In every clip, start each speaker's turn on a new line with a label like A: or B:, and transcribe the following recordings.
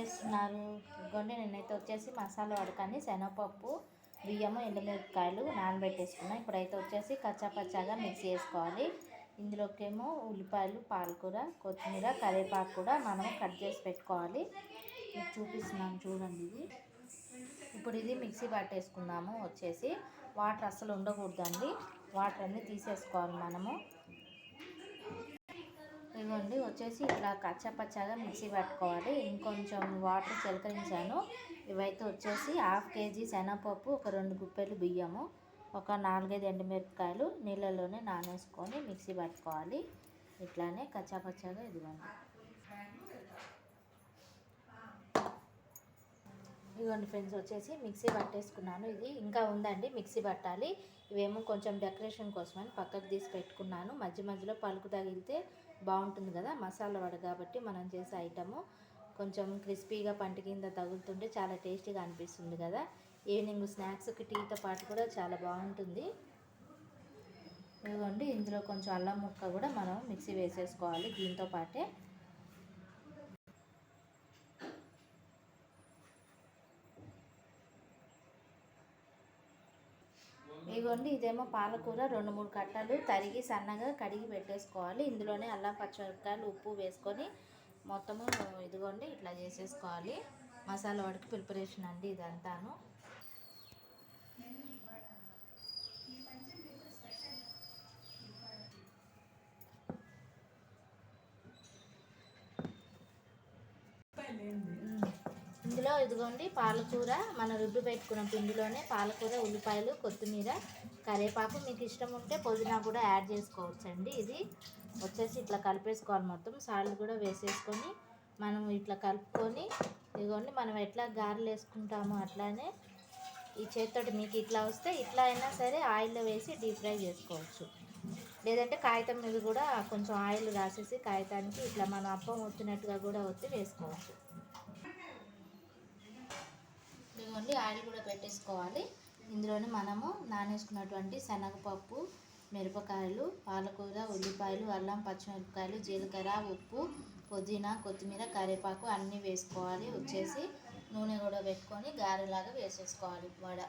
A: చేస్తున్నారు? ఇదిగోండి నేనైతే వచ్చేసి మసాలా వడకాన్ని శనగపప్పు, బియ్యము, ఎండుమిరపకాయలు నానబెట్టేసుకున్నాను. ఇప్పుడైతే వచ్చేసి కచ్చాపచ్చాగా మిక్సీ వేసుకోవాలి. ఇందులోకేమో ఉల్లిపాయలు, పాలకూర, కొత్తిమీర, కరివేపాకు కూడా మనం కట్ చేసి పెట్టుకోవాలి. మీకు చూపిస్తున్నాను చూడండి. ఇప్పుడు ఇది మిక్సీ పట్టేసుకుందాము. వచ్చేసి వాటర్ అస్సలు ఉండకూడదండి, వాటర్ అన్నీ తీసేసుకోవాలి మనము. ఇదిగోండి వచ్చేసి ఇట్లా కచ్చాపచ్చాగా మిక్సీ పట్టుకోవాలి. ఇంకొంచెం వాటర్ చిలకరించాను. ఇవైతే వచ్చేసి 1/2 kg శనగపప్పు, ఒక 2 గుప్పెలు బియ్యము, ఒక 4-5 ఎండుమిరపకాయలు నీళ్ళలోనే నానేసుకొని మిక్సీ పట్టుకోవాలి. ఇట్లానే కచ్చాపచ్చాగా. ఇదిగోండి ఫ్రెండ్స్ వచ్చేసి మిక్సీ పట్టేసుకున్నాను. ఇది ఇంకా ఉందండి, మిక్సీ పట్టాలి. ఇవేమో కొంచెం డెకరేషన్ కోసమని పక్కకు తీసి పెట్టుకున్నాను. మధ్య మధ్యలో పలుకు తగిలితే బాగుంటుంది కదా మసాలా వడ కాబట్టి. మనం చేసే ఐటము కొంచెం క్రిస్పీగా పంట కింద తగులుతుంటే చాలా టేస్టీగా అనిపిస్తుంది కదా. ఈవినింగ్ స్నాక్స్కి టీతో పాటు కూడా చాలా బాగుంటుంది. ఇదిగోండి ఇందులో కొంచెం అల్లం ముక్క కూడా మనం మిక్సీ వేసేసుకోవాలి దీంతో పాటే. ఇదిగోండి ఇదేమో పాలకూర 2-3 కట్టలు తరిగి సన్నగా కడిగి పెట్టేసుకోవాలి. ఇందులోనే అల్లం, పచ్చిమిరపకాయలు, ఉప్పు వేసుకొని మొత్తము ఇదిగోండి ఇట్లా చేసేసుకోవాలి. మసాలా వడకి ప్రిపరేషన్ అండి ఇదంతాను. ఇందులో ఇదిగోండి పాలకూర, మనం రుబ్బి పెట్టుకున్న పిండిలోనే పాలకూర, ఉల్లిపాయలు, కొత్తిమీర, కరివేపాకు, మీకు ఇష్టం ఉంటే పుదీనా కూడా యాడ్ చేసుకోవచ్చండి. ఇది వచ్చేసి ఇట్లా కలిపేసుకోవాలి. మొత్తం సాల్ట్ కూడా వేసేసుకొని మనం ఇట్లా కలుపుకొని ఇదిగోండి మనం ఎట్లా గారెలు వేసుకుంటామో అట్లానే ఈ చేతితోటి మీకు ఇట్లా వస్తే ఇట్లా అయినా సరే ఆయిల్లో వేసి డీప్ ఫ్రై చేసుకోవచ్చు. లేదంటే కాగితం మీద కూడా కొంచెం ఆయిల్ రాసేసి కాగితానికి ఇట్లా మనం అప్పం ఒత్తినట్టుగా కూడా ఒత్తి వేసుకోవచ్చు. ఇదిగోండి ఆయిల్ కూడా పెట్టేసుకోవాలి. ఇందులోనే మనము నానేసుకున్నటువంటి శనగపప్పు, మిరపకాయలు, పాలకూర, ఉల్లిపాయలు, అల్లం, పచ్చిమిరపకాయలు, జీలకర్ర, ఉప్పు, పుదీనా, కొత్తిమీర, కరివేపాకు అన్నీ వేసుకోవాలి. వచ్చేసి నూనె కూడా పెట్టుకొని గారెలాగా వేసేసుకోవాలి వడ.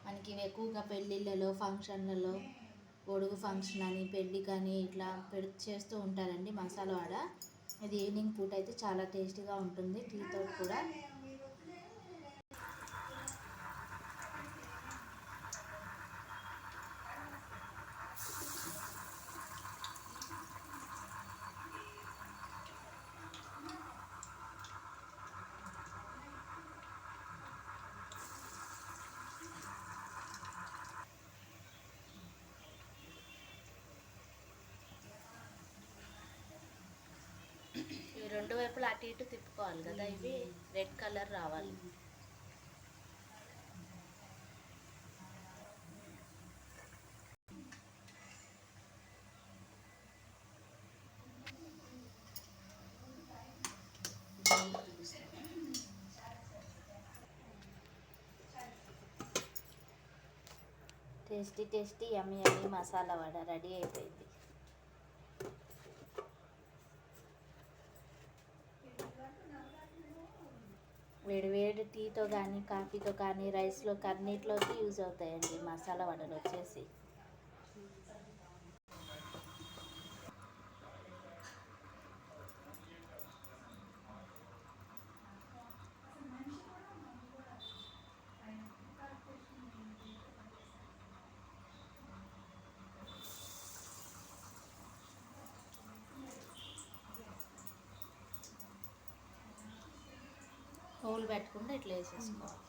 A: మనకి ఇవి ఎక్కువగా పెళ్ళిళ్ళలో, ఫంక్షన్లలో, పొడుగు ఫంక్షన్ అని, పెళ్ళి కానీ ఇట్లా చేస్తూ ఉంటారండి మసాలా వడ. ఇది ఈవినింగ్ పూట అయితే చాలా టేస్టీగా ఉంటుంది టీతో కూడా. రెండు వైపులా అటు ఇటు తిప్పుకోవాలి కదా, ఇవి రెడ్ కలర్ రావాలి. టేస్టీ టేస్టీ యమ్మీ యమ్మీ మసాలా వడ రెడీ అయిపోయింది. వేడి వేడి టీతో కానీ, కాఫీతో కానీ, రైస్లో కన్నిటిలోకి యూజ్ అవుతాయండి మసాలా వడలు వచ్చేసి. హోల్ పెట్టకుండా ఇట్లా వేసేసుకోవాలి.